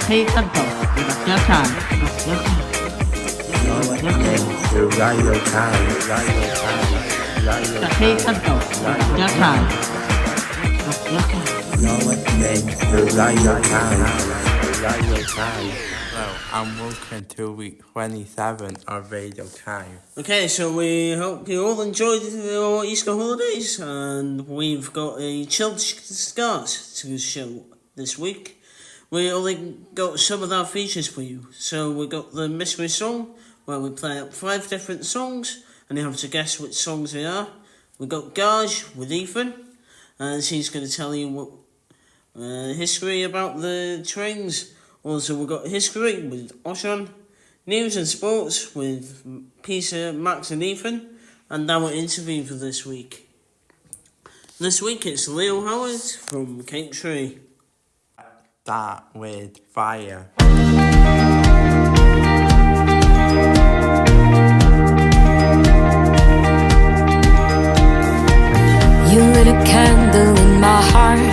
حقيقة ركعتان to Radio Time, Radio Time, Radio حقيقة ركعتان You're listening to Radio Time, Radio Time. Hello, and welcome to week 27 of Radio Time. Okay, so we hope you all enjoyed your Easter holidays, and we've got a chilled start to the show this week. We only got some of our features for you. So we got the mystery song, where we play out 5 different songs, and you have to guess which songs they are. We got Gage with Ethan, and he's going to tell you what history about the trains. Also, we got history with Oshan, news and sports with Peter, Max and Ethan, and our interview for this week. This week it's Leo Howard from Cape Tree. Start with Fire. You lit a candle in my heart.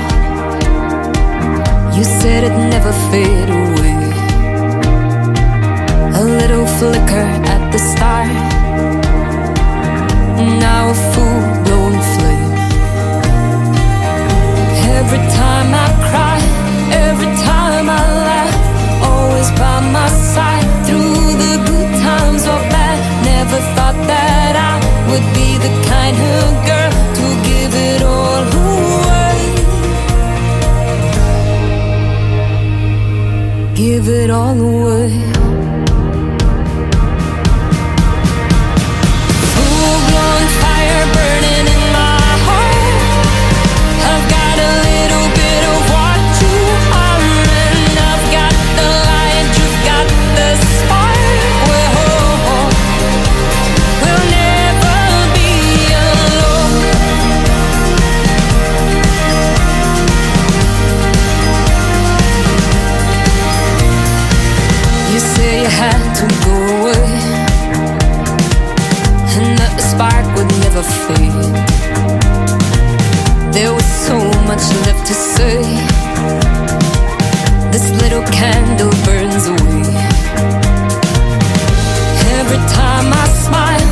You said it'd never fade away. A little flicker at the start, now a full-blown flame. Every time I cry, every time I laugh, always by my side, through the good times or bad. Never thought that I would be the kind of girl to give it all away. Give it all away. Full-blown fire burning in my heart. I've got a little bit of what you are, and I've got the light, you've got the spark. We'll never be alone. You say you had to go away, and that the spark would never fade. There was so much left to say. This little candle burns away. Every time I smile,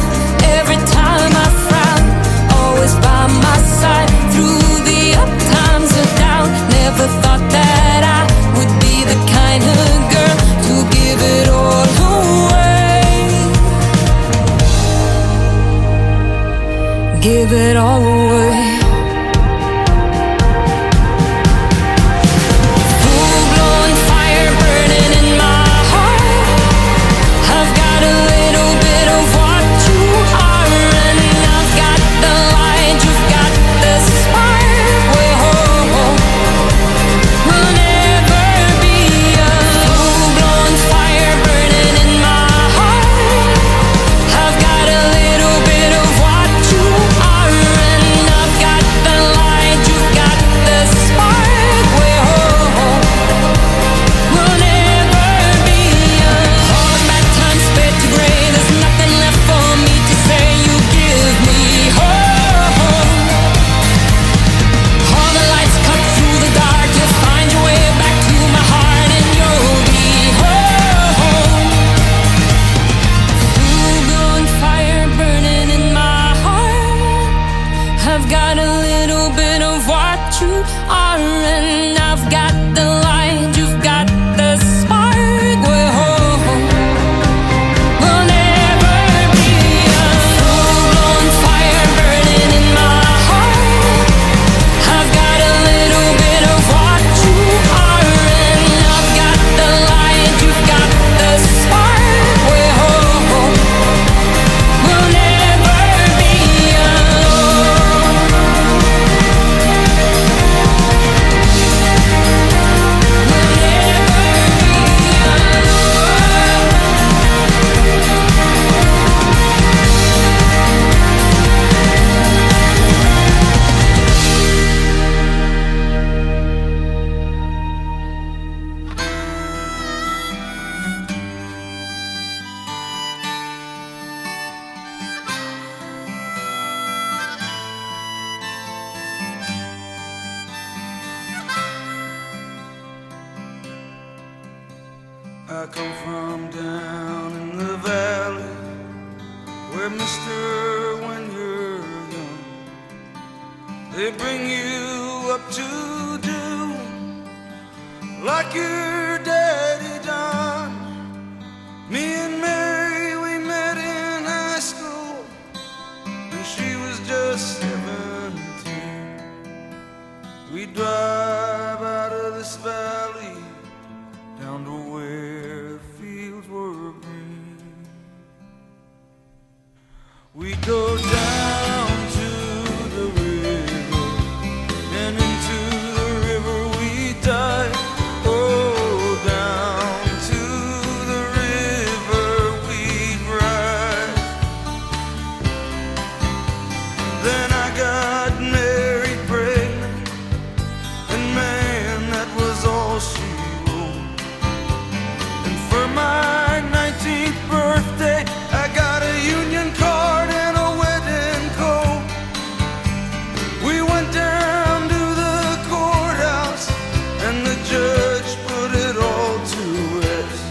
every time I frown, always by my side, through the up times or down. Never thought that I would be the kind of girl to give it all away. Give it all away. I come from down in the valley, where mister, when you're young, they bring you up to do like your daddy done. Me and Mary, we met in high school, and she was just 17. We drive out of this valley down to where fields were green. We go down to the river, and into the river we dive. Oh, down to the river we ride. Then I got married, pregnant, and man, that was all she wrote. And for my 19th birthday, I got a union card and a wedding coat. We went down to the courthouse, and the judge put it all to rest.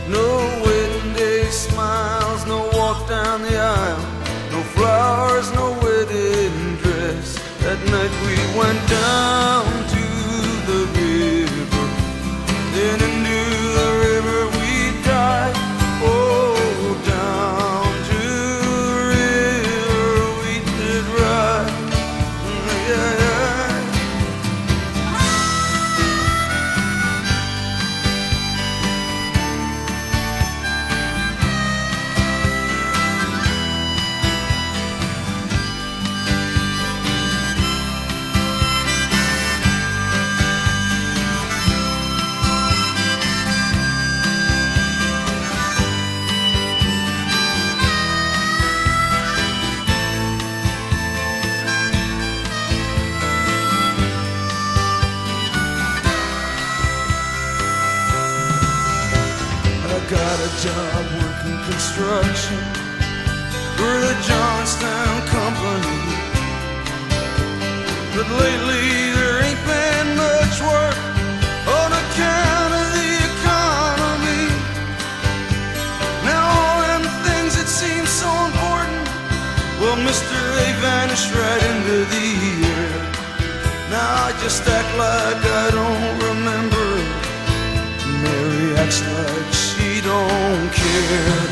No wedding day smiles, no walk down the aisle, no flowers, no wedding dress. That night we went down to the river, then into the river we dive. Oh, down to the river we did ride. Yeah, yeah. I got a job working construction for the Johnstown Company, but lately there ain't been much work on account of the economy. Now all them things that seem so important, well, mister, they vanished right into the air. Now I just act like I don't remember. Mary acts like she don't care.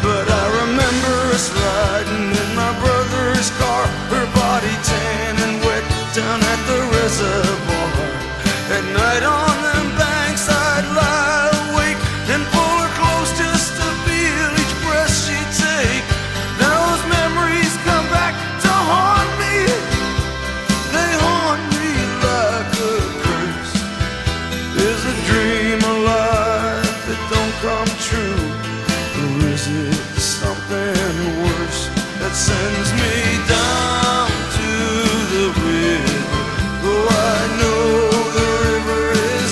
But I remember us riding in my brother's car, her body tan and wet down at the reservoir. At night on them banks I'd lie awake and pull her close just to feel each breath she'd take. Now those memories come back to haunt me. They haunt me like a curse. Is a dream alive that don't come true? Or is it something worse that sends me down to the river? Oh, I know the river is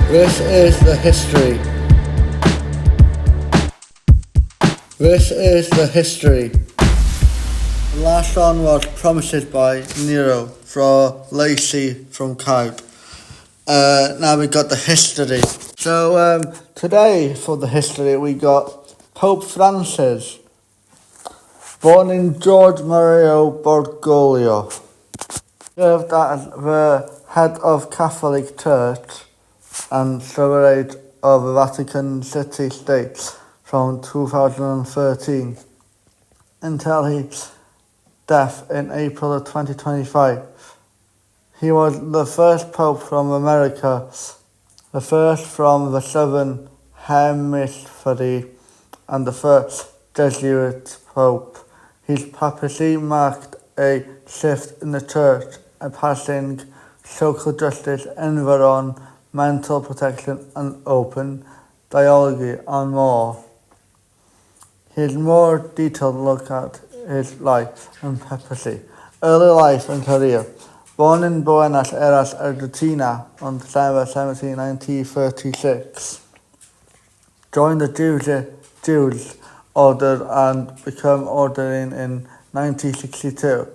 This is the history. This is the history. The last one was Promises by Nero from Lacey from Cowp. Now we got the history. So today for the history we got Pope Francis, born in George Mario Bergoglio, served as the head of Catholic Church and Sovereign of the Vatican City State from 2013 until his death in April of 2025. He was the first Pope from America, the first from the Southern Hemisphere, and the first Jesuit Pope. His papacy marked a shift in the Church, passing social justice, environmental protection, and open dialogue on more. Here's more detailed look at his life and papacy. Early life and career. Born in Buenos Aires, Argentina on December 17, 1936. Joined the Jews Order and became ordained in 1962.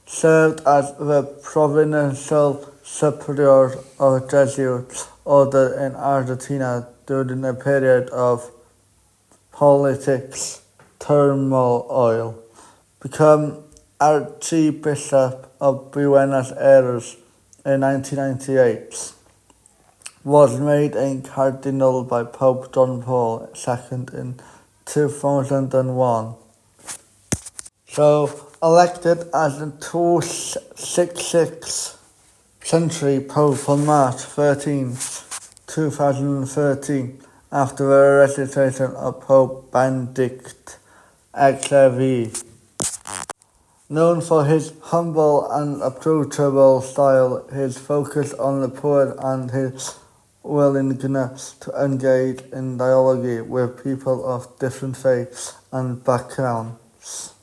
Served as the Provincial Superior of the Jesuit Order in Argentina during a period of politics turmoil. Became Archbishop of Buenos Aires in 1998. Was made a cardinal by Pope John Paul II in 2001. So elected as the 266th century Pope on March 13, 2013, after the resignation of Pope Benedict XVI. Known for his humble and approachable style, his focus on the poor, and his willingness to engage in dialogue with people of different faiths and backgrounds.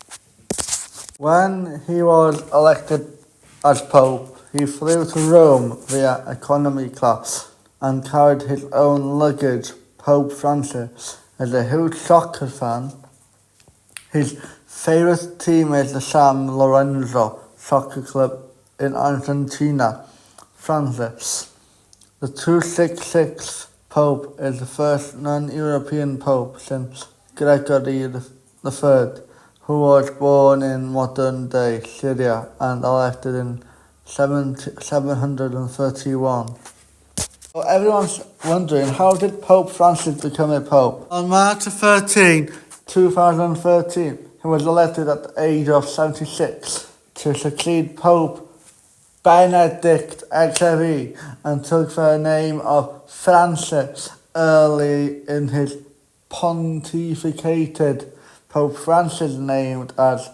When he was elected as Pope, he flew to Rome via economy class and carried his own luggage. Pope Francis is a huge soccer fan. His favourite team is the San Lorenzo Soccer Club in Argentina. Francis, the 266th Pope, is the first non-European Pope since Gregory III, who was born in modern-day Syria and elected in 731. So everyone's wondering, how did Pope Francis become a Pope? On March 13, 2013, he was elected at the age of 76 to succeed Pope Benedict XVI and took the name of Francis early in his pontificate. Pope Francis named as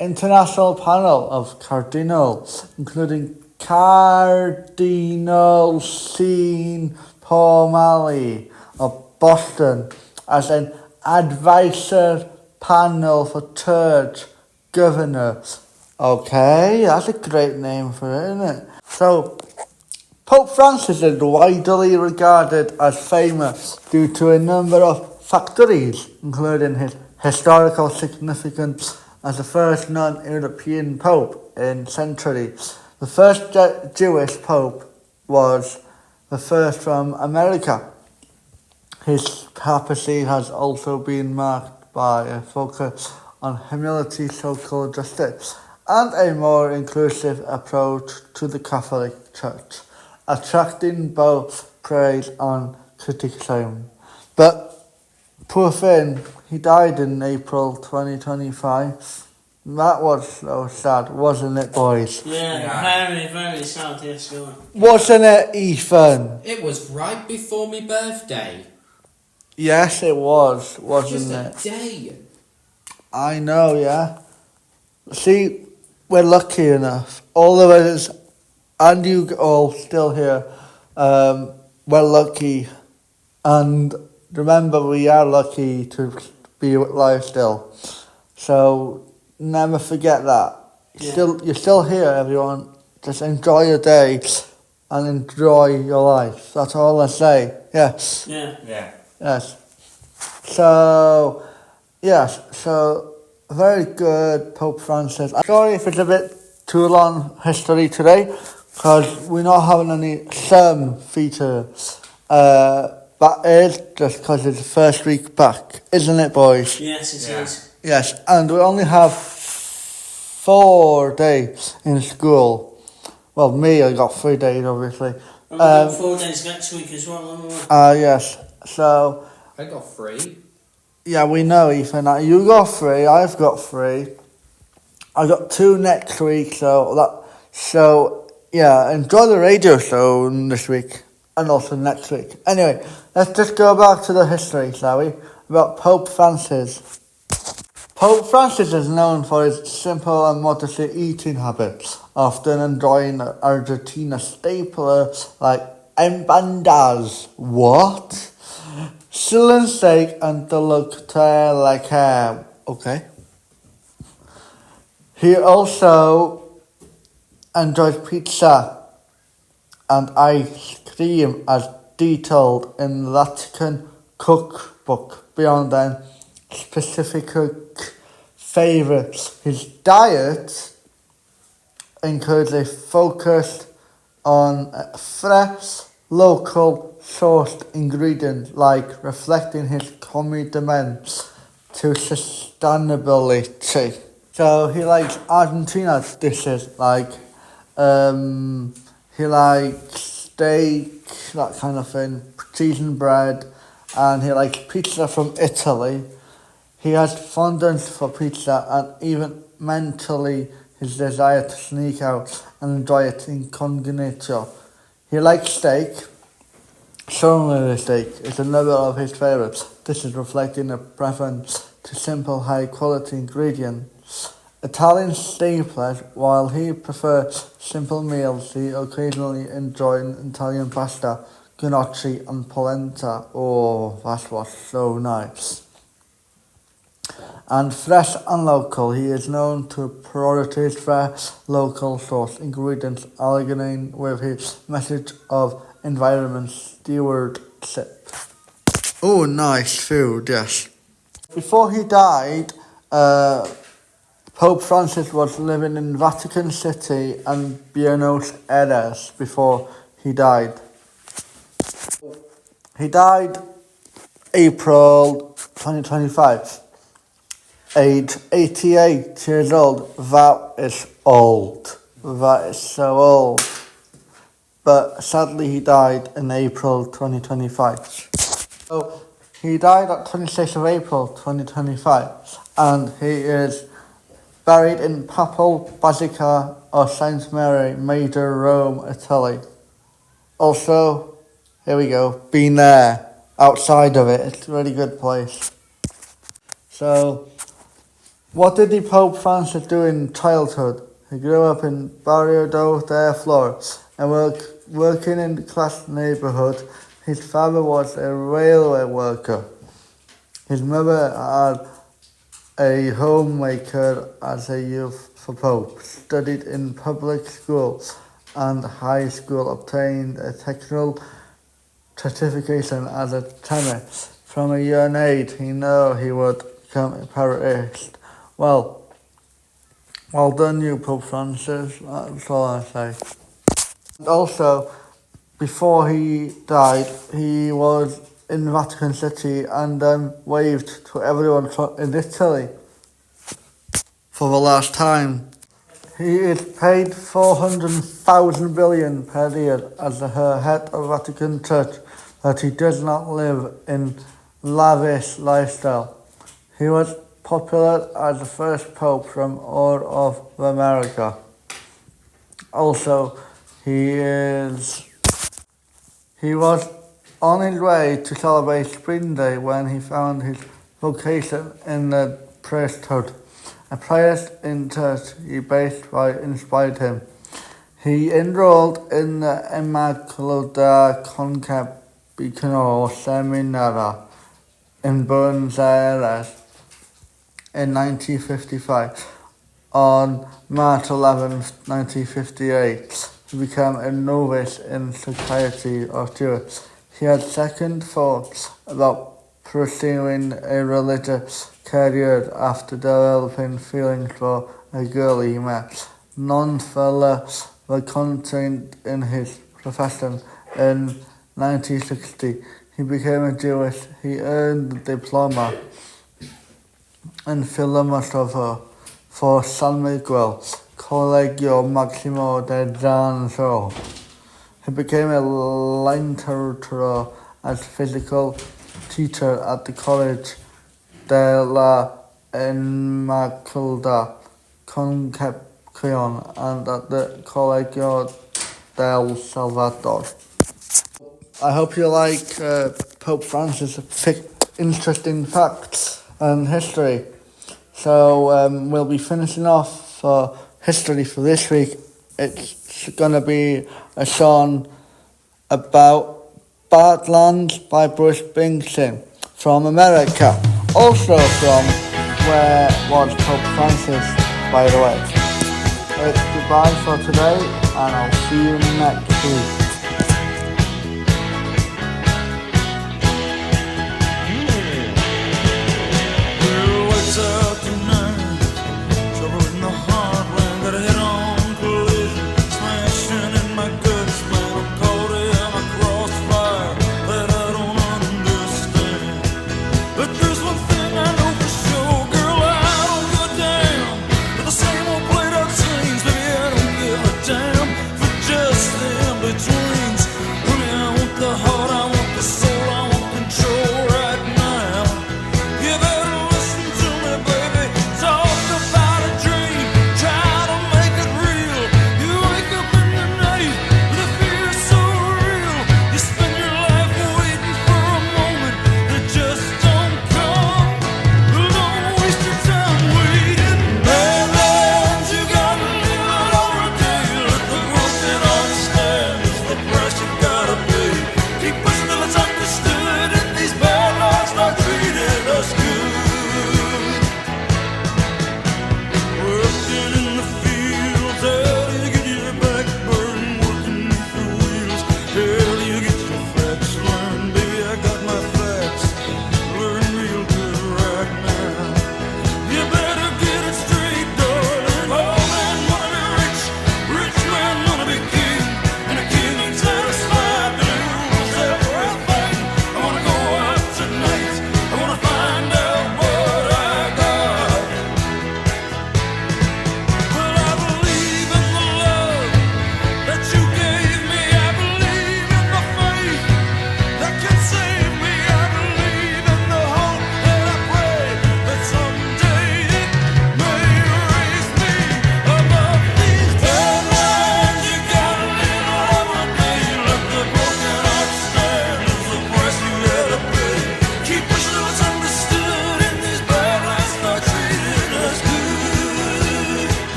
international panel of cardinals, including Cardinal Sean O'Malley of Boston, as an advisor panel for church governors. Okay, that's a great name for it, isn't it? So, Pope Francis is widely regarded as famous due to a number of factors, including his historical significance as the first non-European Pope in centuries. The first Jewish Pope was the first from America. His papacy has also been marked by a focus on humility, social justice, and a more inclusive approach to the Catholic Church, attracting both praise and criticism. But poor Finn, he died in April 2025. That was so sad, wasn't it, boys? Yeah, very, very sad, yes, go on. Wasn't it, Ethan? It was right before my birthday. Yes, it was, wasn't Just it? a day. I know, yeah. See, we're lucky enough. All of us, and you all still here, we're lucky. And remember, we are lucky to be alive still. So never forget that. Yeah. You're still here, everyone. Just enjoy your day. and enjoy your life. That's all I say. Yes. Yeah. Yeah. Yes. So, yes. So, very good, Pope Francis. I'm sorry if it's a bit too long history today, because we're not having any sermon feature. That is just because it's the first week back, isn't it, boys? Yes, it is. Yes, and we only have 4 days in school. Well, me, I got 3 days, obviously. And we've got 4 days next week as well, haven't we? Yes. So, I got 3. yeah, we know, Ethan. You got 3, I've got 3. I got 2 next week, so yeah, enjoy the radio show this week and also next week. Anyway, let's just go back to the history, shall we? About Pope Francis. Pope Francis is known for his simple and modest eating habits, often enjoying Argentina stapler like empanadas. What? Sirloin steak and deluxe like okay. He also enjoys pizza and ice cream as detailed in the Vatican cookbook. Beyond them, specific favourites. His diet includes a focus on fresh, local sourced ingredients, like reflecting his commitment to sustainability. So he likes Argentina dishes, like he likes steak, that kind of thing, cheese and bread, and he likes pizza from Italy. He has fondness for pizza and even mentally his desire to sneak out and enjoy it incognito. He likes steak. Sirloin steak is another of his favourites. This is reflecting a preference to simple, high-quality ingredients. Italian staplers, while he prefers simple meals, he occasionally enjoys Italian pasta, gnocchi and polenta. Oh, that was so nice. And fresh and local, he is known to prioritize fresh, local source ingredients, aligning with his message of environment stewardship. Oh, nice food, yes. Before he died, Pope Francis was living in Vatican City and Buenos Aires before he died. He died April 2025. Age 88 years old. That is old. That is so old. But sadly he died in April 2025. So he died on 26th of April 2025 and he is buried in Papal Basilica of Saint Mary, Major, Rome, Italy. Also, here we go, been there, outside of it, it's a really good place. So, what did the Pope Francis do in childhood? He grew up in Barrio del Flor and working in the class neighbourhood. His father was a railway worker. His mother had a homemaker as a youth for Pope, studied in public school and high school, obtained a technical certification as a tenor. From a young age, he knew he would become a priest. Well done you, Pope Francis, that's all I say. And also, before he died, he was in Vatican City and waved to everyone in Italy for the last time. He is paid 400,000 billion per year as the head of Vatican Church, but he does not live in lavish lifestyle. He was popular as the first pope from all of America. Also, he was on his way to celebrate Spring Day when he found his vocation in the priesthood. A priest in church he based by inspired him. He enrolled in the Immaculada Concepción Seminary in Buenos Aires in 1955. On March 11, 1958, he became a novice in psychiatry of Jewish. He had second thoughts about pursuing a religious career after developing feelings for a girl he met. Nonetheless, was content in his profession. In 1960, he became a Jewish. He earned a diploma in cinematography for San Miguel Colegio Máximo de Danzo. He became a lecturer as physical teacher at the College de la Inmaculada Concepción and at the Colegio del Salvador. I hope you like Pope Francis' interesting facts and history. So we'll be finishing off for history for this week. It's going to be a song about Badlands by Bruce Springsteen from America. Also from Where Was Pope Francis, by the way. It's goodbye for today, and I'll see you next week. Between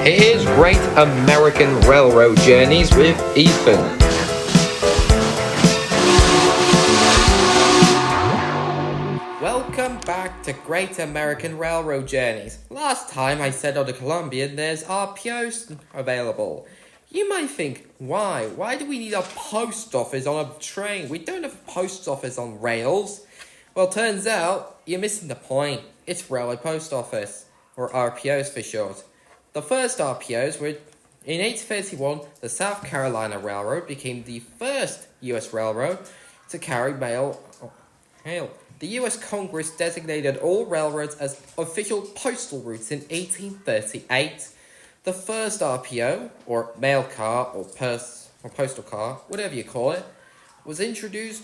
Here's Great American Railroad Journeys with Ethan. Welcome back to Great American Railroad Journeys. Last time I said on the Columbian there's RPOs available. You might think, why? Why do we need a post office on a train? We don't have a post office on rails. Well, turns out you're missing the point. It's Railway Post Office, or RPOs for short. The first RPOs were in 1831. The South Carolina Railroad became the first U.S. railroad to carry mail. The U.S. Congress designated all railroads as official postal routes in 1838. The first RPO, or mail car, or postal car, whatever you call it, was introduced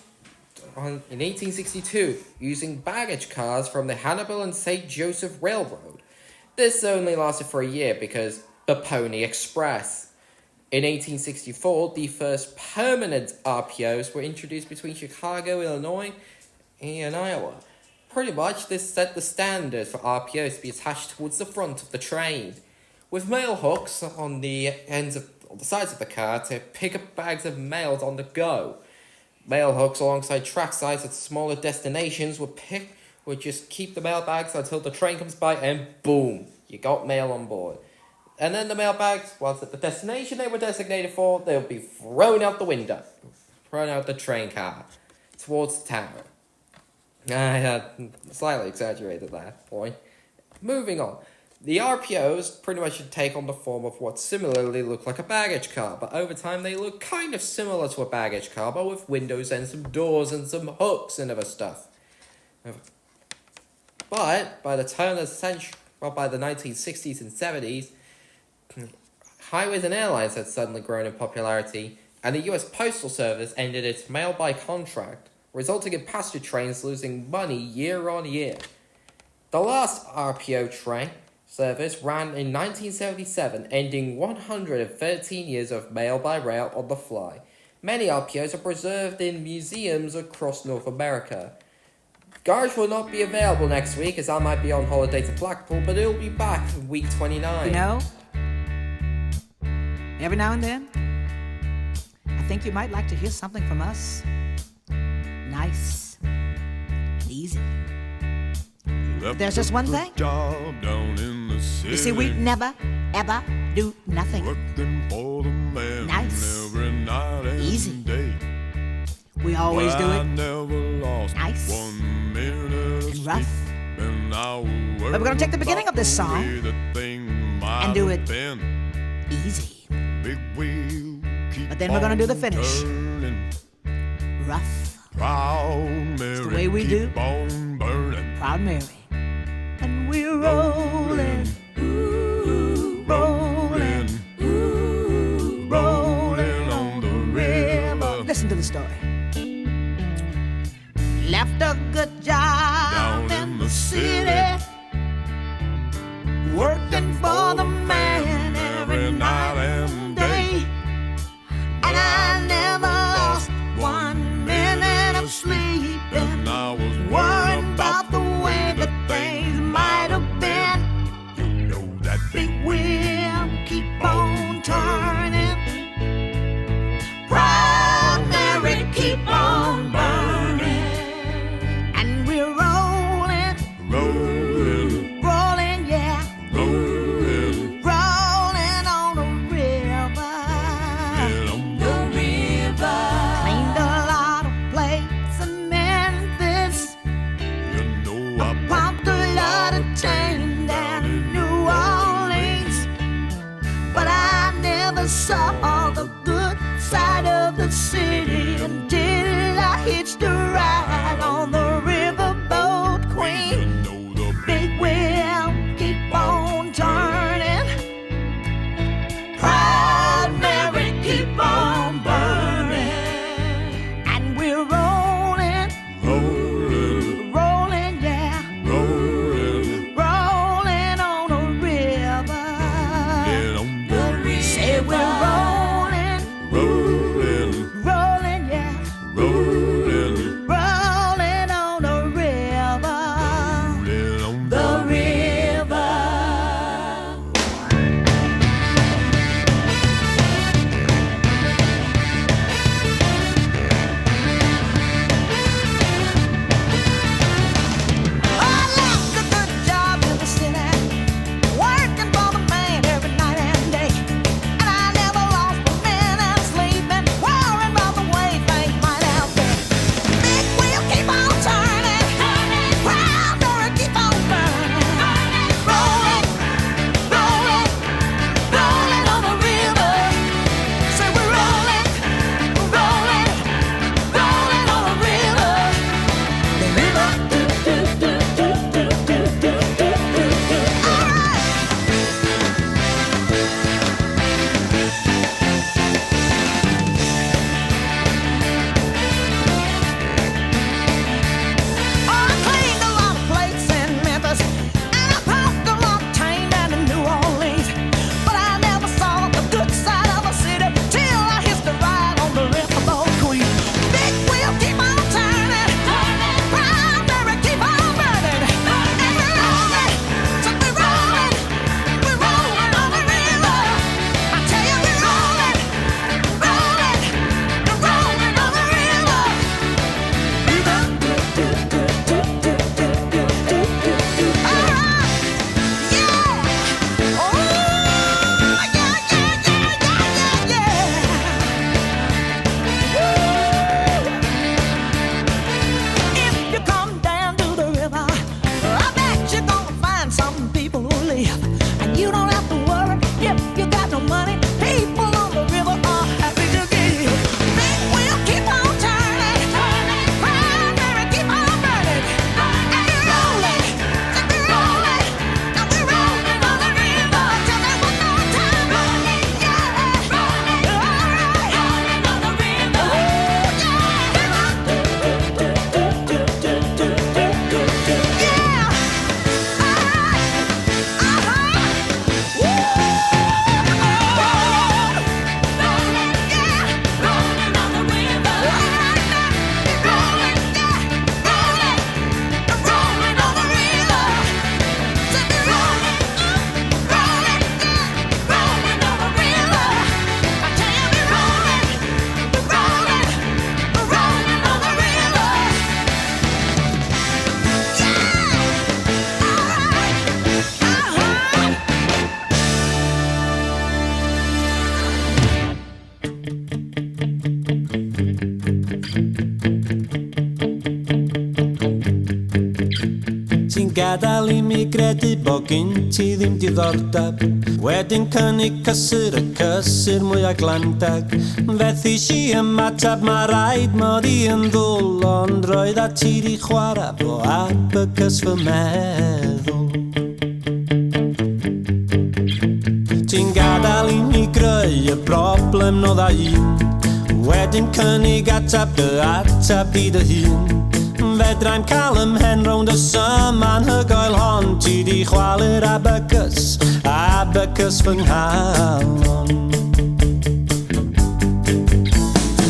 in 1862 using baggage cars from the Hannibal and St. Joseph Railroad. This only lasted for a year because the Pony Express. In 1864, the first permanent RPOs were introduced between Chicago, Illinois, and Iowa. Pretty much this set the standard for RPOs to be attached towards the front of the train, with mail hooks on the sides of the car to pick up bags of mails on the go. Mail hooks alongside track sides at smaller destinations would just keep the mail bags until the train comes by and boom, you got mail on board. And then the mail bags, once at the destination they were designated for, they would be thrown out the window, thrown out the train car, towards the town. I slightly exaggerated that point. Moving on. The RPOs pretty much should take on the form of what similarly look like a baggage car, but over time they look kind of similar to a baggage car, but with windows and some doors and some hooks and other stuff. But by the turn of the century, by the 1960s and 70s, highways and airlines had suddenly grown in popularity, and the US Postal Service ended its mail-by contract, resulting in passenger trains losing money year on year. The last RPO train service ran in 1977, ending 113 years of mail by rail on the fly. Many RPOs are preserved in museums across North America. Garage will not be available next week as I might be on holiday to Blackpool, but it'll be back in week 29. You know, every now and then, I think you might like to hear something from us. Nice and easy. But there's just one thing. You see, we never, ever do nothing nice, easy. We always do it nice and rough. But we're going to take the beginning of this song and do it easy. But then we're going to do the finish rough. It's the way we do Proud Mary. And we're rolling, rolling, rolling on the river. Listen to the story. Left a good job in the city, working for the man every night and day. And I never lost 1 minute of sleep, and I was worried about the way that things might have been. You know that big wheel keep on turning, Proud Mary keep on burning, and we're rolling, rolling, rolling, yeah, rolling, rolling on the river, the river. Cleaned a lot of plates in Memphis, I pumped a lot of chain down in New Orleans, but I never saw the good side of the city until I hitched a ride on the riverboat queen. Big wheel keep on turning, Proud Mary keep on burning, and we're rolling, rolling, rolling, yeah, rolling, rolling on the river. Say we're rolling, rolling, rolling. gadael I mi gredu bo gyn ti ddim diddordeb. Wedyn cynnig cysur y cysur mwy a glandag. Fethu si ymatab mae rhaid mod I yn ddwl. Ond roedd a ti di chwarae bo abacus fy meddwl. Ti'n gadael I mi greu y broblem no dda un. Wedyn cynnig atab dy atab di dy hun. Fedrai'm cael ymhen rownd y syman hygoel hon. Ti di chwalu'r abacus, abacus fy nghalon.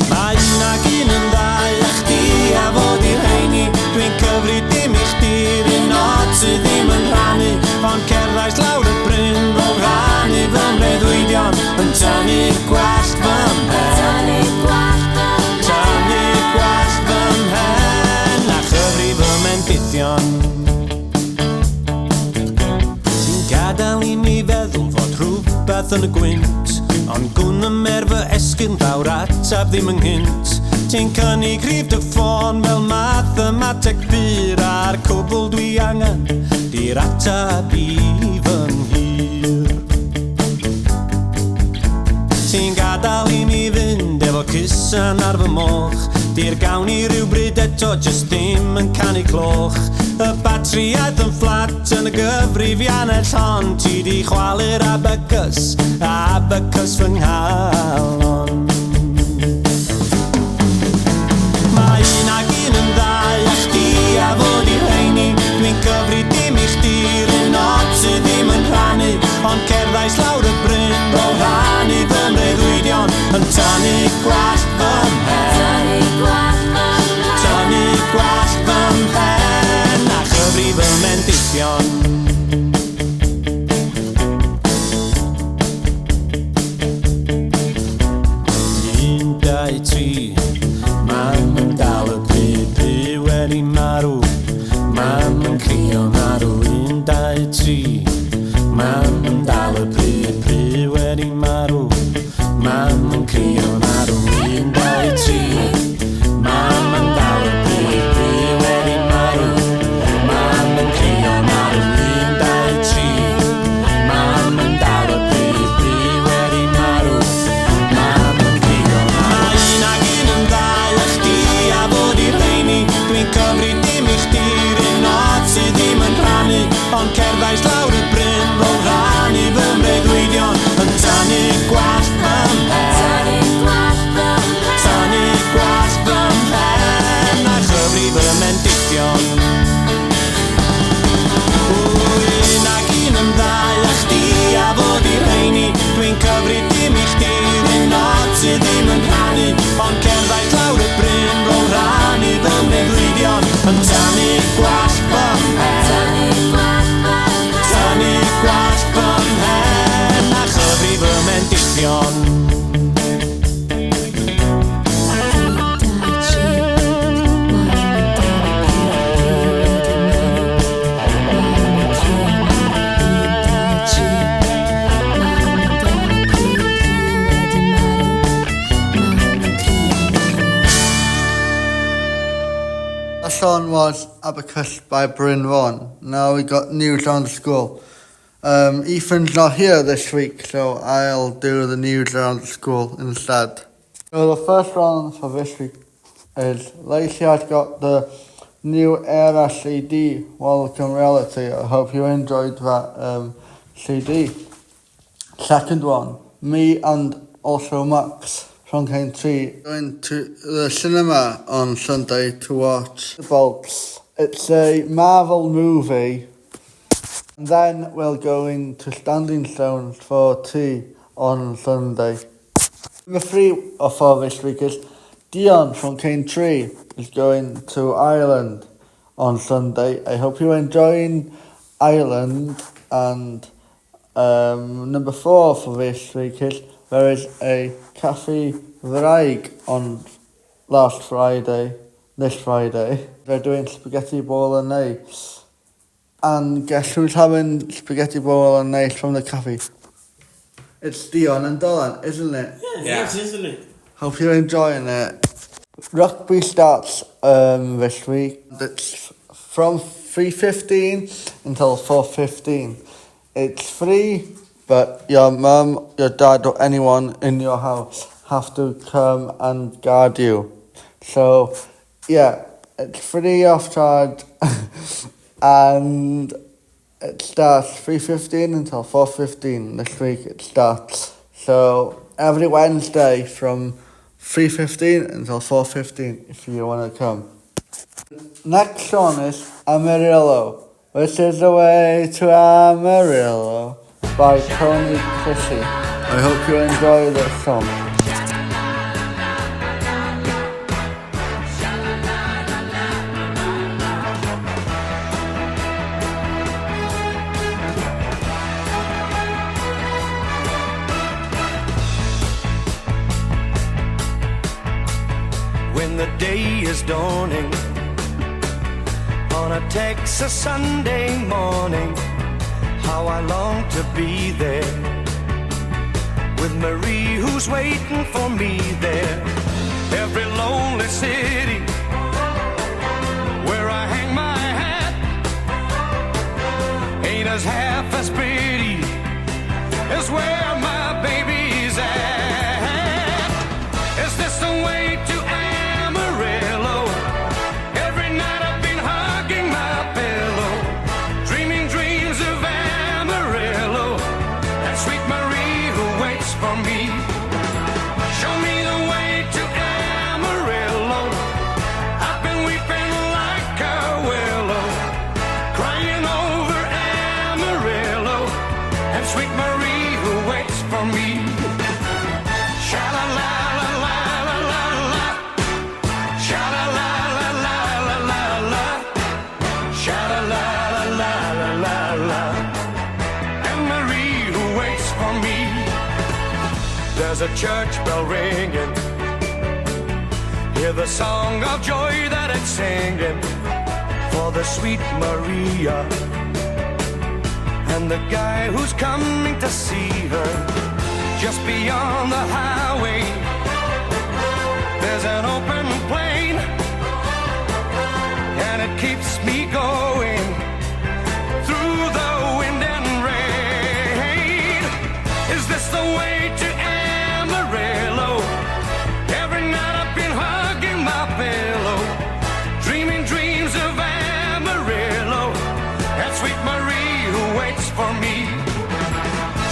Mae un ag un yn ddau a chdi a fod i'r heini. Dwi'n cyfri dim I chdi'r un oed sydd ddim yn rhannu. Ond cerddais lawr y bryn rhwng rhannu fy mreddwydion yn tynnu'r gwallt fy mhen. Ti'n gadael I mi feddwl fod rhywbeth yn y gwynt. Ond gwn ymer fy esgyn llawr atab ddim yn hynt. Ti'n cynnig rhif dy ffôn fel mathemateg byr. A'r cwbl dwi angen di'r atab I fy nghir. Ti'n gadael I mi fynd efo cusan ar fy moch. Di'r gawn I rhywbryd eto just dim yn canu cloch. Y batriaeth yn fflat yn y gyfrifiannell hon. Ti di chwalu'r abacus, abacus fy nghalon. Mae un ag un yn ddau a chdi a fod i'r heini. Dwi'n cyfri dim I chdi'r un oed sydd ddim yn rhannu. Ond cerddais lawr y bryn o rhannu fy mreddwydion yn tynnu gwallt fy mhen. Tynnu gwallt fy mhen a chyfri fy mendithion. Un, dau, tri, mam yn dal y pri wedi marw. Mam yn crio marw. Un, dau, tri, mam yn dal y pri wedi marw. Mam yn crio marw. Un, dau, tri, mam yn dal y pri wedi marw. Mam yn crio marw. Un, dau, tri, mam yn dal y pri wedi marw. Mam yn crio marw. Mae un ag un yn ddau a chdi a fod i'r heini. Dwi'n cyfri dim I chdi'r un oed sydd ddim yn rhannu. Ond cerddais lawr y bryn rhwng rhannu fy mreddwydion yn tynnu gwallt fy mhen. Tynnu gwallt fy mhen a chyfri fy mendithion. Un ag un yn ddau a chdi a fod i'r heini. Dwi'n cyfri dim I chdi'r un oed sydd ddim yn rhannu. Ond cerddais lawr y bryn rhwng rhannu fy mreddwydion yn tynnu gwallt fy mhen. Tynnu gwallt fy mhen a chyfri fy mendithion. That song was Abacus by Bryn Vaughan. Now we got news around the school. Ethan's not here this week, so I'll do the news around the school instead. So the first one for this week is Lacey has got the new Era CD, Welcome Reality. I hope you enjoyed that CD. Second one, me and also Max from Cane Tree going to the cinema on Sunday to watch The Bulbs. It's a Marvel movie. And then we'll go into Standing Stones for tea on Sunday. Number 3 for this week is Dion from Cane Tree is going to Ireland on Sunday. I hope you're enjoying Ireland. And number 4 for this week is there is a Cafe Vraig on this Friday. They're doing spaghetti bolognese. And guess who's having spaghetti bolognese from the cafe? It's Dion and Dolan, isn't it? Yeah, it is, isn't it? Hope you're enjoying it. Rugby starts this week. It's from 3:15 until 4:15. It's free, but your mum, your dad or anyone in your house have to come and guard you. So, yeah, it's free off charge and it starts 3:15 until 4:15 this week it starts. So, every Wednesday from 3:15 until 4:15 if you want to come. Next song is Amarillo, which is the way to Amarillo by Tony Chrissy. I hope you enjoy this song. When the day is dawning on a Texas Sunday morning, how I long to be there with Marie who's waiting for me there. Every lonely city where I hang my hat ain't as half as pretty as where my baby's at. Is this the way to Amarillo? Every night I've been hugging my pillow, dreaming dreams of Amarillo, and sweet Marie who waits for me. Show me the way to Amarillo. I've been weeping like a willow, crying over Amarillo, and sweet Marie who waits for me. Sha-la-la-la-la-la-la-la, sha-la-la-la-la-la-la, sha-la-la-la-la-la-la, and Marie who waits for me. There's a church bell ringing, hear the song of joy that it's singing for the sweet Maria and the guy who's coming to see her. Just beyond the highway, there's an open plain, and it keeps me going through the wind and rain. Is this the way to Amarillo? Every night I've been hugging my pillow, dreaming dreams of Amarillo, and sweet Marie who waits for me.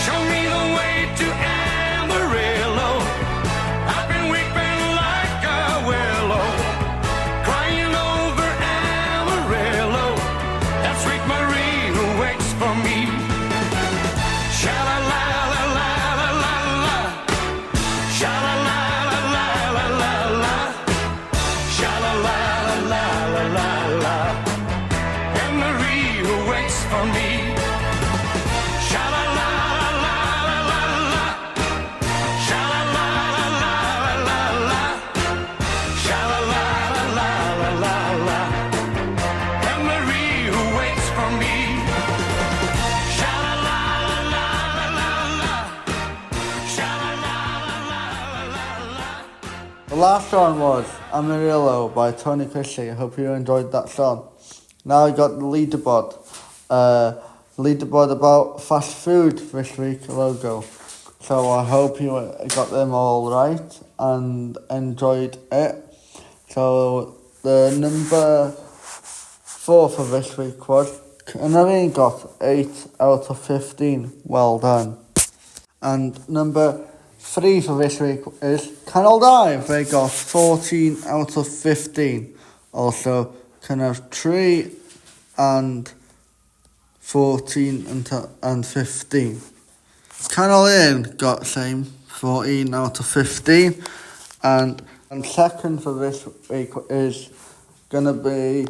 Show me the way to Amarillo. I've been weeping like a willow, crying over Amarillo, and sweet Marie who waits for me. Sha-la-la-la-la-la-la, sha-la-la-la-la-la-la, sha-la-la-la-la-la-la, and Marie who waits for me. Sha-la-la-la-la-la-la, sha-la-la-la-la-la-la, sha-la-la-la-la-la-la, and Marie who waits for me. Sha-la-la-la-la-la-la, sha-la-la-la-la-la-la. The last song was Amarillo by Tony Chrissy. I hope you enjoyed that song. Now I got the leaderboard. Leaderboard about fast food this week logo. So I hope you got them all right and enjoyed it. So the number 4 for this week was Canary got 8 out of 15. Well done. And number 3 for this week is Canal Dive. They got 14 out of 15. Also, Canal Tree and 14 and 15. Canal Inn got same 14 out of 15. And second for this week is gonna be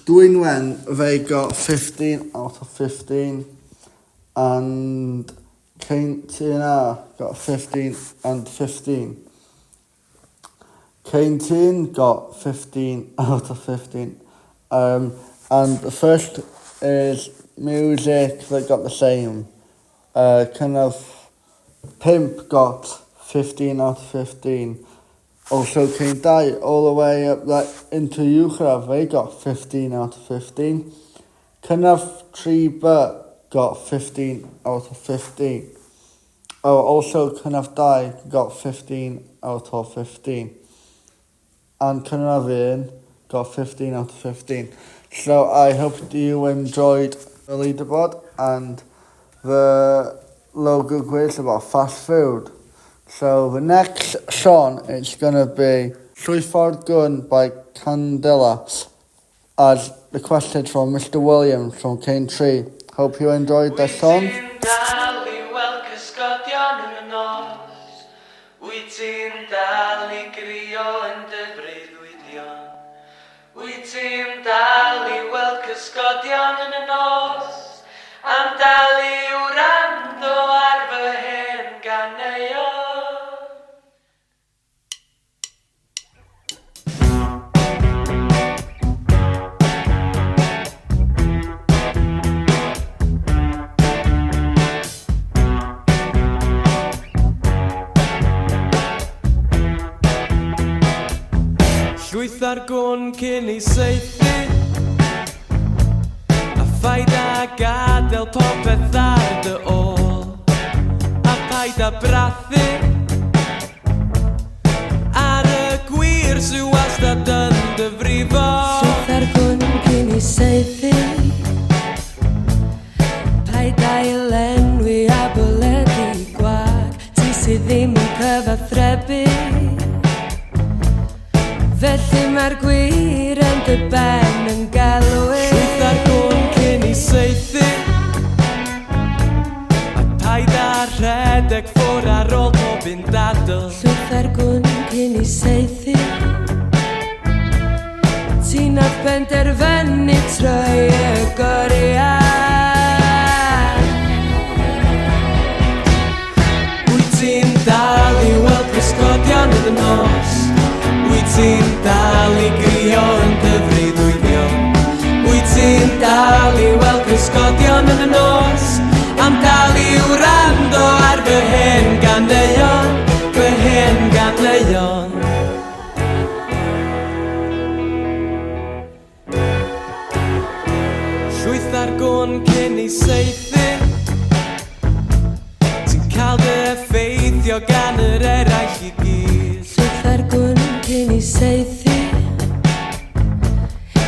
Dwynwen. They got 15 out of 15. And Caintina got 15 and 15. Caintin got 15 out of 15. And the first is Music, they got the same. Kind of Pimp got 15 out of 15. Also, Kane Dye, all the way up into Uwchradd, they got 15 out of 15. Cynnaf Triba got 15 out of 15. Oh, also Cynnaf Dye got 15 out of 15. And Cynnaf Un got 15 out of 15. So I hope you enjoyed the leaderboard and the logo quiz about fast food. So the next song is going to be Llwyffordd Gun by Candela as requested from Mr. Williams from Cane Tree. Hope you enjoyed the song. Wyt ti'n dal I weld cysgodion yn y nos. Wyt ti'n dal I grio yn dy breuddwydion. Wyt ti'n dal I weld cysgodion yn y nos. Am dal I wrando ar fy hen ganeuon. Llwyth ar gwn cyn ei seithi a phaid a gadael popeth ar dy ôl a paid a brathu ar y gwir sy'n wastad yn dy frifo. Llwyth ar gwn cyn ei seithi paid a elenwi a byledu gwag ti sydd ddim yn cyfathrebu. Felly mae'r gwir yn dy ben yn galw. Llwyth ar gwn cyn ei seithi a paid a rhedeg ffwr ar ôl pob un dadl. Llwyth ar gwn cyn ei seithi ti'n ad benderfynu troi y goriau. Wyt ti'n dal I weld cysgodion yn y nos. Wyt ti'n dal I grio yn dy freuddwydion. Wyt ti'n dal I weld cysgodion yn y nos. Am dal I wrando ar fy hen ganeuon, fy hen ganeuon. Llwyth ar gwn cyn ei seithi ti'n cael dy effeithio gan yr eraill I gyd. Llwyth ar gwn cyn ei seithi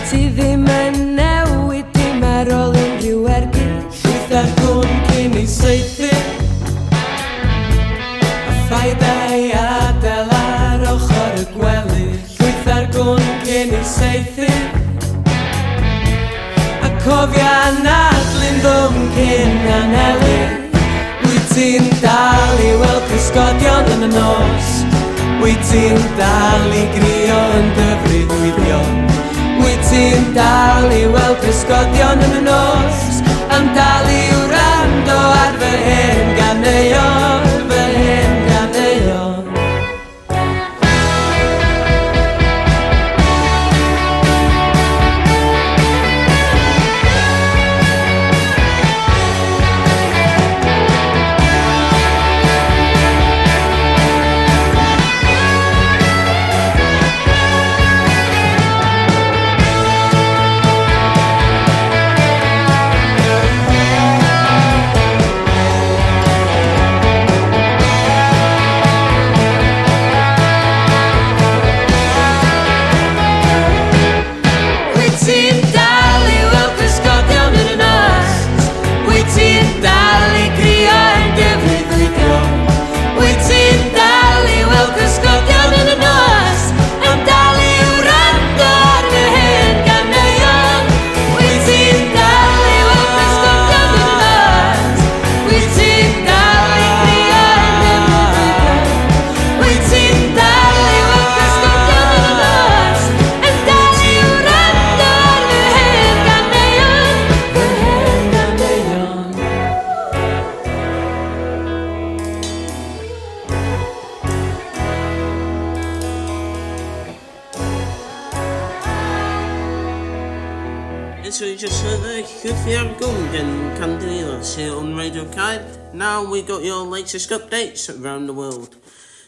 ti ddim yn newid dim ar ôl unrhyw ergyd. Llwyth ar gwn cyn ei seithi a phaid a'i adael ar ochr y gwely. Llwyth ar gwn cyn ei seithi a cofia nadlu'n ddwm cyn anelu. Wyt ti'n dal I weld cysgodion yn y nos. Wyt ti'n dal I grio yn dy freuddwydion. Wyt ti'n dal I weld cysgodion yn y nos. Am dal I wrando ar fy hen ganeuon, fy hen ganeuon. So you just heard the Llwyffiar Gun and Candela here on Radio Caib. Now we got your latest updates around the world.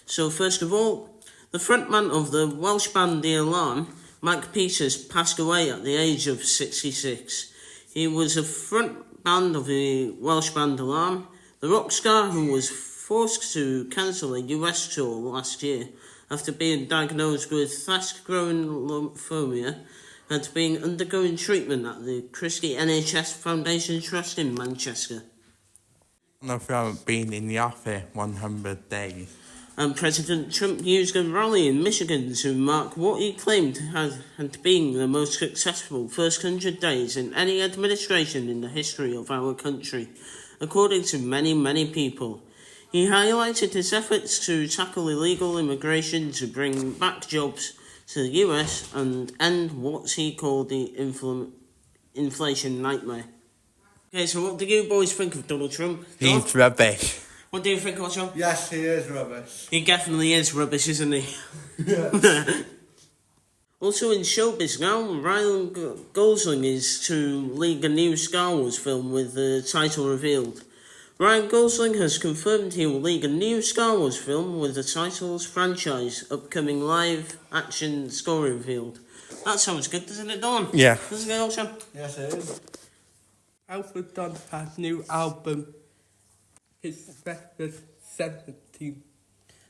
So first of all, The frontman of the Welsh band The Alarm, Mike Peters, passed away at the age of 66. He was a front band of the Welsh band Alarm, the rock star who was forced to cancel a US tour last year after being diagnosed with fast-growing lymphoma, had been undergoing treatment at the Christie NHS Foundation Trust in Manchester. I've been in the office 100 days. And President Trump used a rally in Michigan to mark what he claimed had been the most successful first 100 days in any administration in the history of our country, according to many, many people. He highlighted his efforts to tackle illegal immigration to bring back jobs to the US and end what he called the inflation nightmare. Okay, so what do you boys think of Donald Trump? He's rubbish. What do you think, Ocho? Yes, he is rubbish. He definitely is rubbish, isn't he? Yes. Also in showbiz now, Ryan Gosling is to lead a new Star Wars film with the title revealed. Ryan Gosling has confirmed he will lead a new Star Wars film with the title's franchise upcoming live action story revealed. That sounds good, doesn't it, Dawn? Yeah. Doesn't it, Ocho? Yes, it is. Elton John has new album. His breakfast 17.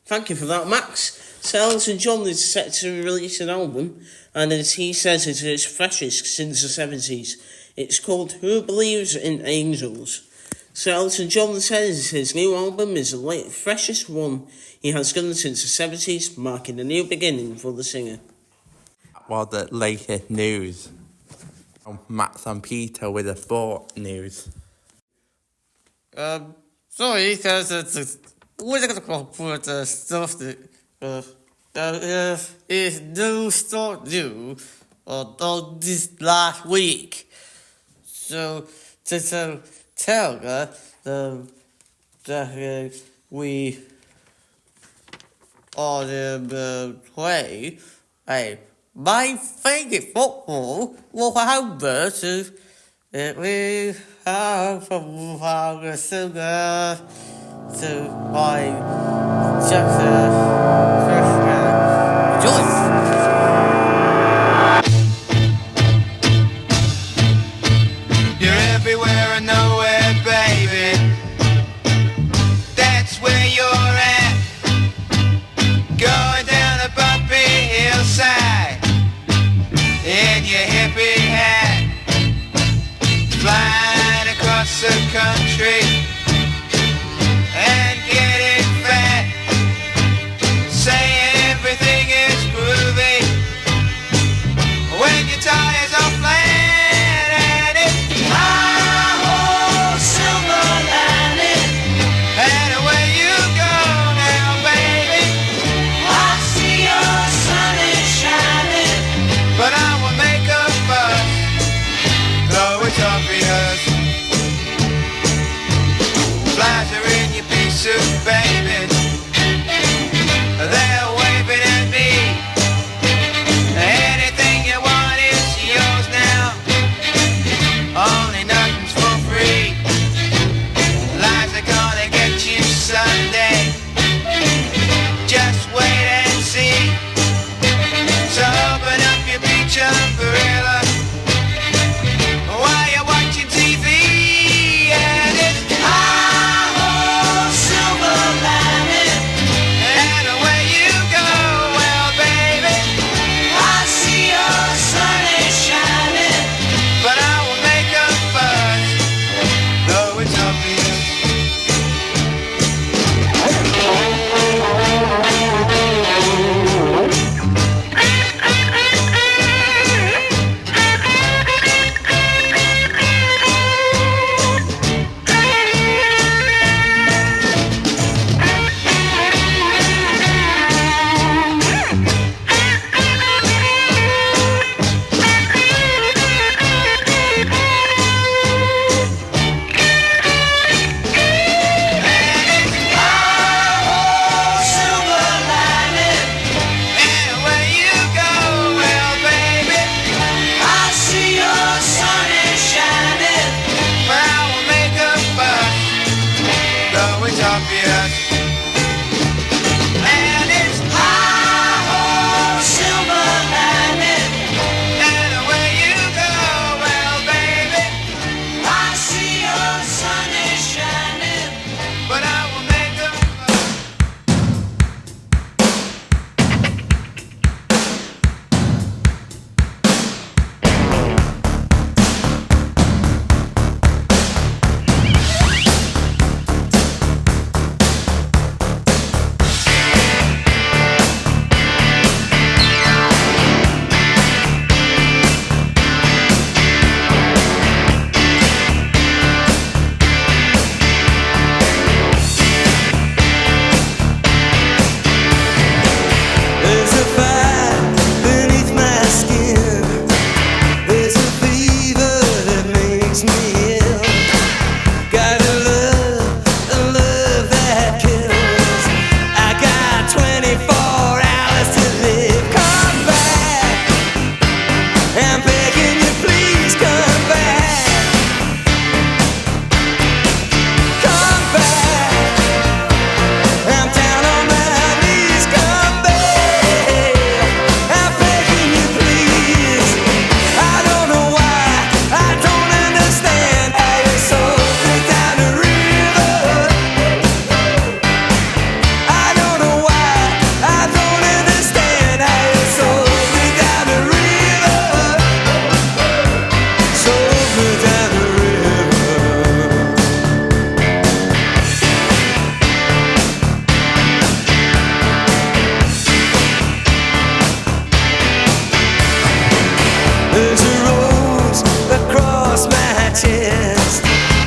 Thank you for that, Max. So Elton John is set to release an album, and as he says, it is freshest since the 70s. It's called Who Believes in Angels. So Elton John says his new album is the freshest one he has done since the 70s, marking a new beginning for the singer. Well, the latest news. Max and Peter with the sport news. Sorry, because we're going to put the stuff that is no start new on this last week. So to tell her that we are the play my favorite football will have versus we have from our singer to my Jackson Joyce. You're everywhere and nowhere, baby. That's where you're at. Going down a bumpy hillside in your hippie hat, flying across the country and getting fat, saying everything is groovy when your tires are flat and it's high-ho silver lining. And away you go now, baby. I see your sun is shining, but I will make a fuss, though it's obvious. pulls me in. Gotta love, a love that kills. I got 24 hours to live. Come back, I'm begging you, please come back. Come back, I'm down on my knees. Come back, I'm begging you, please. I don't know why, I don't understand how you sold me down the river. I don't know why, I don't understand how you sold me down the river. Sold me down the river. There's a rose across my chest.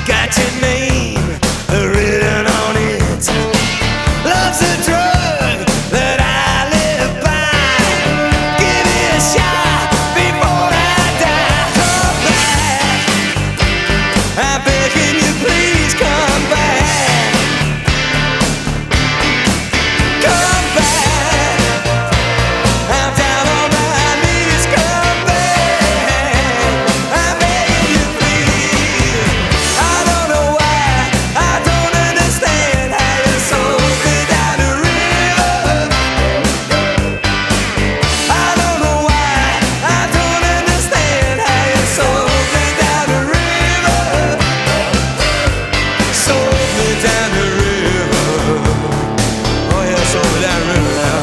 Got your name written on it. Love's a drug that I live by. Give it a shot before I die. Come back, I'm begging you, please come back. Come back, I'm down on my knees. Come back, I'm begging you, please. I don't know why, I don't understand how you sold me down the river. I don't know why, I don't understand how you sold me down the river. Sold me down the river. Oh yeah, sold me down the river now.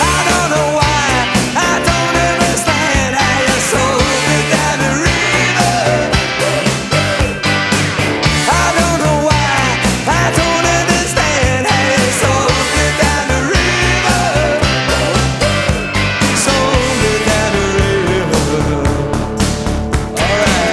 I don't know why, I don't understand how you sold me down the river. I don't know why, I don't understand how you sold me down the river. Sold me down the river. Alright.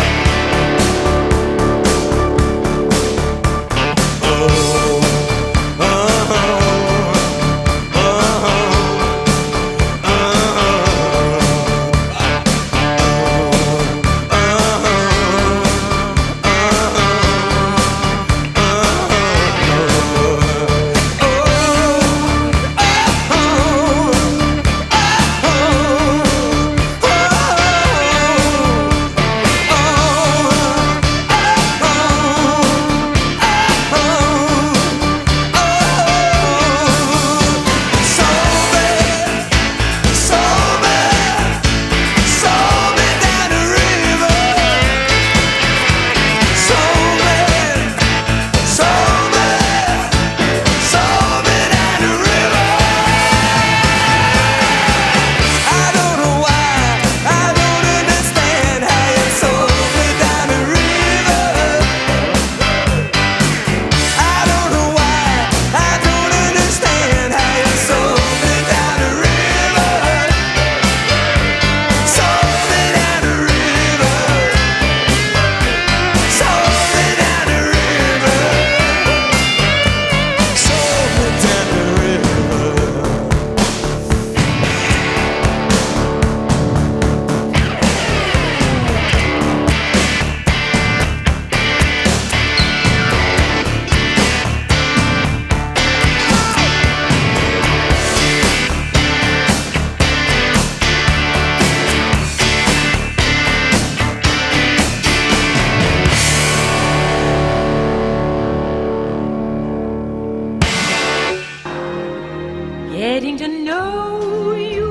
Getting to know you.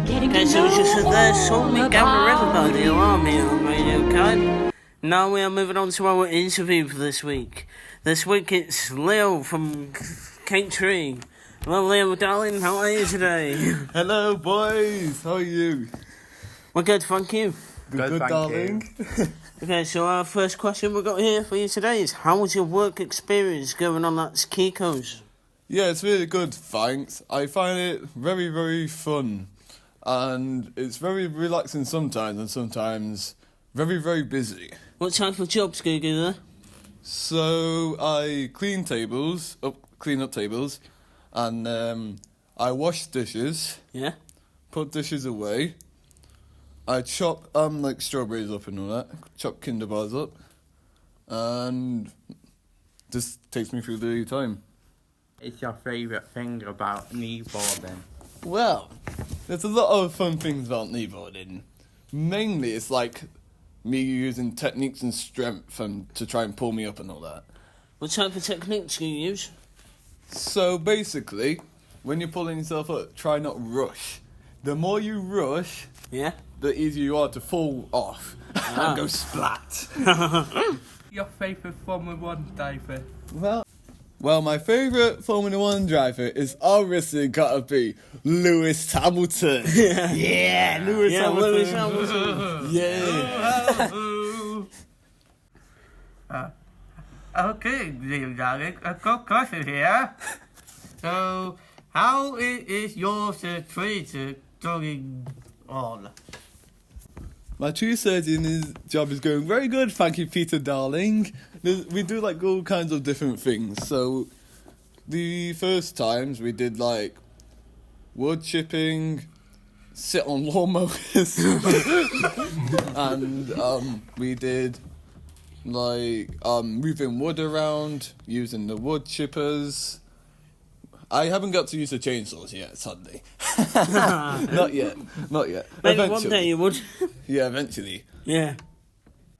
Getting Okay, to so know it's just there, Sold Me Down the River by about the Army on Radio Kite. Now we are moving on to our interview for this week. This week it's Leo from Cape Tree Well, Liam, darling, how are you today? Hello, boys. How are you? We're good, thank you. Good, darling. Okay, so our first question we've got here for you today is, how was your work experience going on at Kiko's? Yeah, it's really good, thanks. I find it very, very fun. And it's very relaxing sometimes, and sometimes very, very busy. What type of jobs do you do there? So I clean up tables, and I wash dishes. Yeah. Put dishes away. I chop like strawberries up and all that. Chop Kinder bars up, and just takes me through the time. What's your favourite thing about kneeboarding? Well, there's a lot of fun things about kneeboarding. Mainly, it's like me using techniques and strength and to try and pull me up and all that. What type of techniques do you use? So basically, when you're pulling yourself up, try not rush. The more you rush, yeah, the easier you are to fall off and go splat. Your favourite Formula 1 driver? Well, my favourite Formula 1 driver is obviously gotta be Lewis Hamilton. Yeah, Lewis Hamilton. Lewis Hamilton. Yeah. Okay, dear darling, I've got a question here. So, how is your situation going on? My tree surgeon job is going very good, thank you, Peter darling. We do like all kinds of different things. So, the first times we did like wood chipping, sit on lawnmowers, and we did like moving wood around using the wood chippers. I haven't got to use the chainsaws yet, sadly. Not yet. Maybe Eventually. one day you would. Yeah, eventually. Yeah.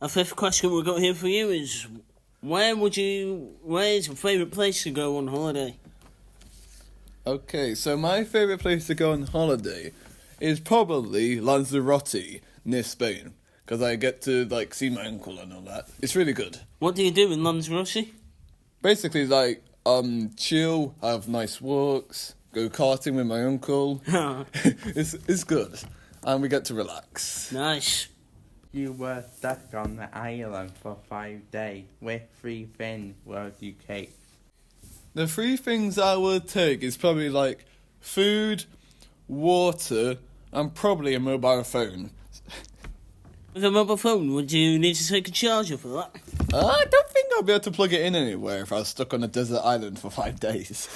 Our fifth question we've got here for you is, where's your favourite place to go on holiday? Okay, so my favourite place to go on holiday is probably Lanzarote, near Spain, because I get to like see my uncle and all that. It's really good. What do you do in Lanzarote? Basically, like, chill, have nice walks, go karting with my uncle. It's good, and we get to relax. Nice. You were stuck on the island for 5 days. Which 3 things would you take? The 3 things I would take is probably like food, water, and probably a mobile phone. With a mobile phone, would you need to take a charger for that? I don't think I'll be able to plug it in anywhere if I was stuck on a desert island for 5 days.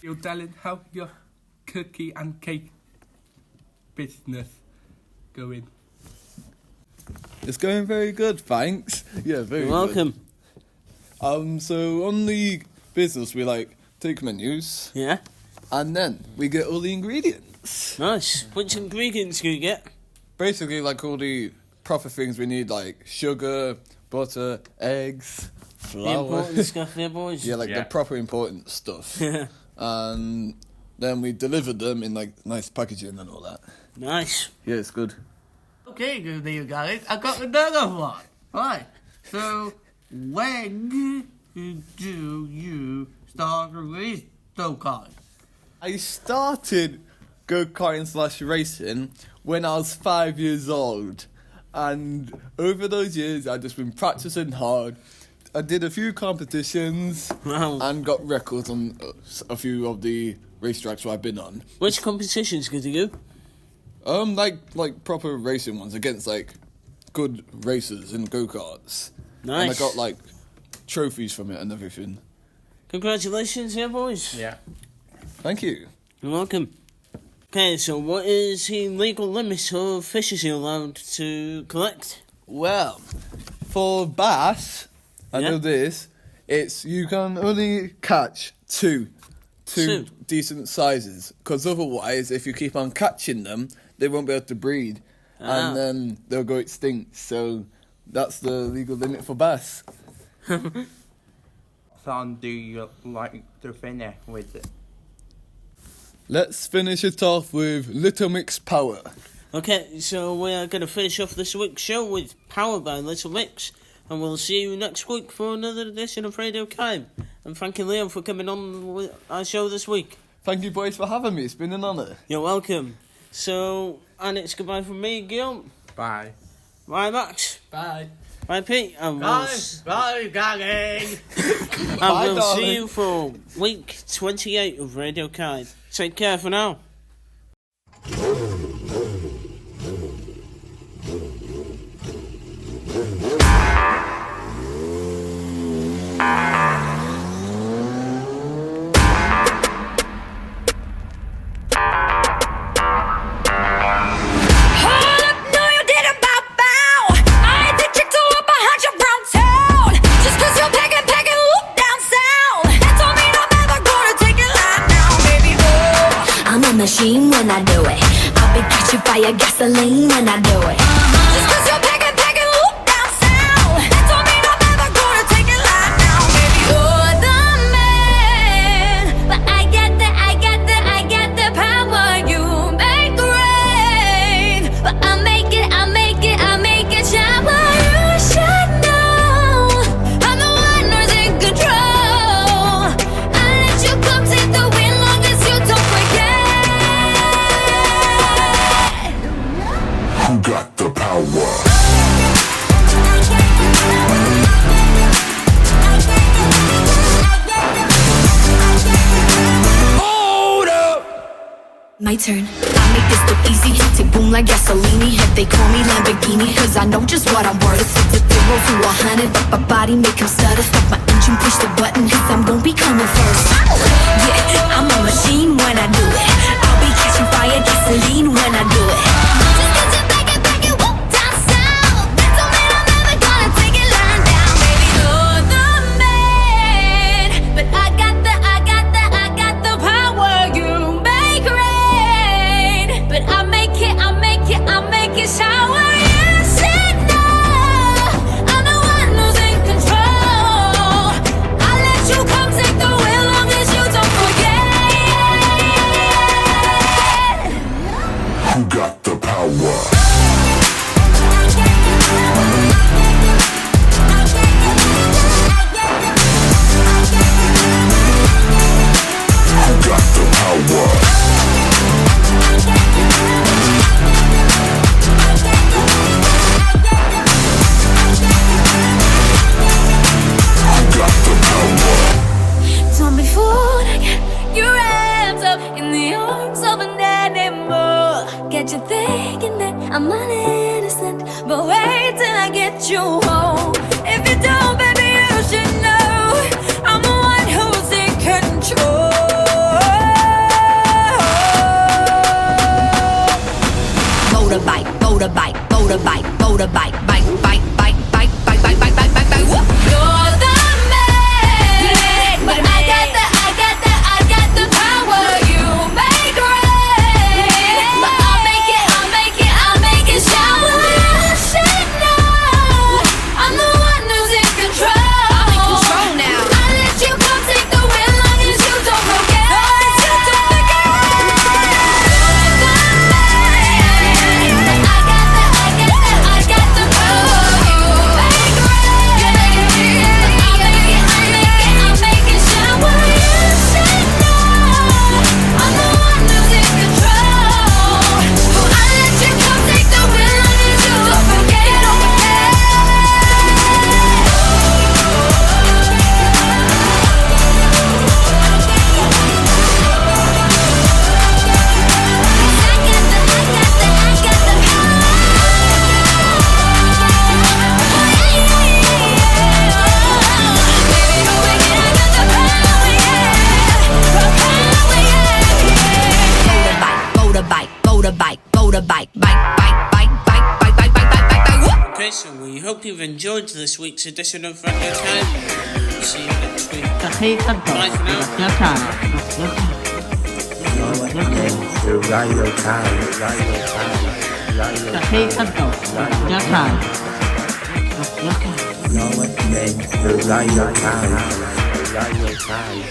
You're telling how your cookie and cake business going? It's going very good, thanks. Yeah, very You're welcome. Good. So on the business, we like take menus. Yeah. And then we get all the ingredients. Nice. Which ingredients do you get? Basically, like all the proper things we need, like sugar, butter, eggs, flour. The important stuff there, boys. Yeah, the proper important stuff. And then we deliver them in like nice packaging and all that. Nice. Yeah, it's good. Okay, good you guys. I got another one. Right. So, when do you start race go-kart? I started go-karting / racing when I was 5 years old. And over those years, I've just been practicing hard. I did a few competitions and got records on a few of the racetracks where I've been on. Which competitions did you do? Like proper racing ones against like good racers in go-karts. Nice. And I got like trophies from it and everything. Congratulations, yeah, boys. Yeah. Thank you. You're welcome. Okay, so what is the legal limit of fishes you're allowed to collect? Well, for bass, I know this, it's you can only catch two decent sizes, because otherwise, if you keep on catching them, they won't be able to breed, and then they'll go extinct. So that's the legal limit for bass. Song do you like to finish with it? Let's finish it off with Little Mix Power. Okay, so we are going to finish off this week's show with Power by Little Mix. And we'll see you next week for another edition of Radio Time. And thank you, Liam, for coming on with our show this week. Thank you, boys, for having me. It's been an honour. You're welcome. So, and it's goodbye from me, Guillaume. Bye. Bye, Max. Bye. Bye, Pete. And Bye. Bye, Gary. and Bye, we'll darling. see you for week 28 of Radio Kai. Take care for now. Machine when I do it. I'll be catching fire, gasoline when I do it. Just 'cause you're packing, whoop down south. That don't mean I'm ever gonna take it lying down, baby. You're the man, but I got the power. You make rain, but I make it shower. You should know I'm the one who's in control. I let you come take the win, long as you don't forget. Who got the power? Hold up! My turn. I make this look easy. Tick boom like gasoline. They call me Lamborghini, 'cause I know just what I'm worth. It's a 0 to 100, but my body make him stutter. Stop my engine, push the button, 'cause I'm gon' be coming first. Yeah, I'm a machine when I do it. I'll be catching fire, gasoline when I do it. Just 'cause you're packing, whoop down south. That don't mean I'm never gonna take it lying down, baby. You're the man, but I got the power. You make rain, but I make it shower. You should know I'm the one who's in control. I let you come take the wheel, long as you don't forget. Who got the power? Who got the power? Don't be fooled, get your hands up in the arms of an animal. Get you thinking that I'm not innocent, but wait till I get you home. If you don't, baby, you should know I'm the one who's in control. Motorbike, motorbike, motorbike, motorbike, bike, bike, bike, bike, bike, bike, bike, bike, bike, bike. Whoop. You're the man, but I got the power. You make rain, but I'll make it shower. You should know I'm the one who's in control. I'm in control now. I let you come take the wheel, long as you don't forget. You're the man, but I got the power. You make So we hope you've enjoyed this week's edition of Radio Time. See you next week. Café Santo. Bye for now. Radio Time. To Radio Time. Café Santo. Radio Time. You're listening to Radio Time. Radio Time.